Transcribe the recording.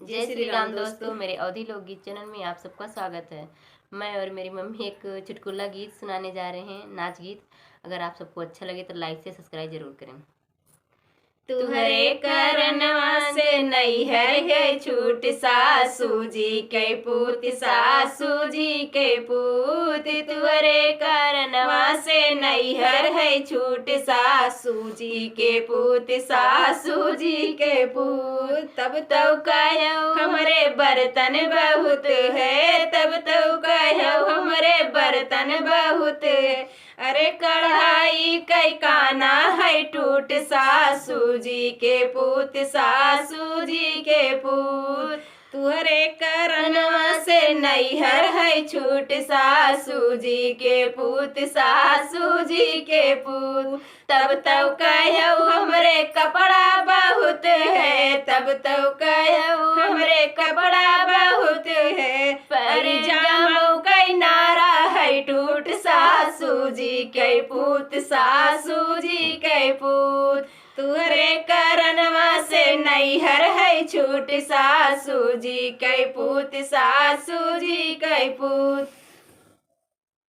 जय श्री राम दोस्तों, मेरे अवधि लोकगीत चैनल में आप सबका स्वागत है। मैं और मेरी मम्मी एक चुटकुला गीत सुनाने जा रहे हैं, नाच गीत। अगर आप सबको अच्छा लगे तो लाइक से सब्सक्राइब जरूर करें। तुहरे करनवा से नैहर है छूट, सासू जी के पूत, सासू जी के पूत। तुहरे करनवा से नैहर है छूट, सासू जी के पूत, सासू जी के पूत। तब तो कहो हमरे बर्तन बहुत है, तब तो कहो हमरे बर्तन बहुत है। अरे कढ़ाई कई काना है टूट, सासू जी के पूत, सासू जी के पूत। तुहरे करनवा से नैहर है छूट, सासू जी के पूत, सासू जी के पूत। तब तो कहो हमरे कपड़ा बहुत है, तब तो कहो हमरे कपड़ा बहुत है। परिजामो कई नारा है टूट, सासू जी के पूत, सासू जी के पूत। तुहरे करनवा से नैहर है छूट, सासू जी के पूत, सासू जी के पूत।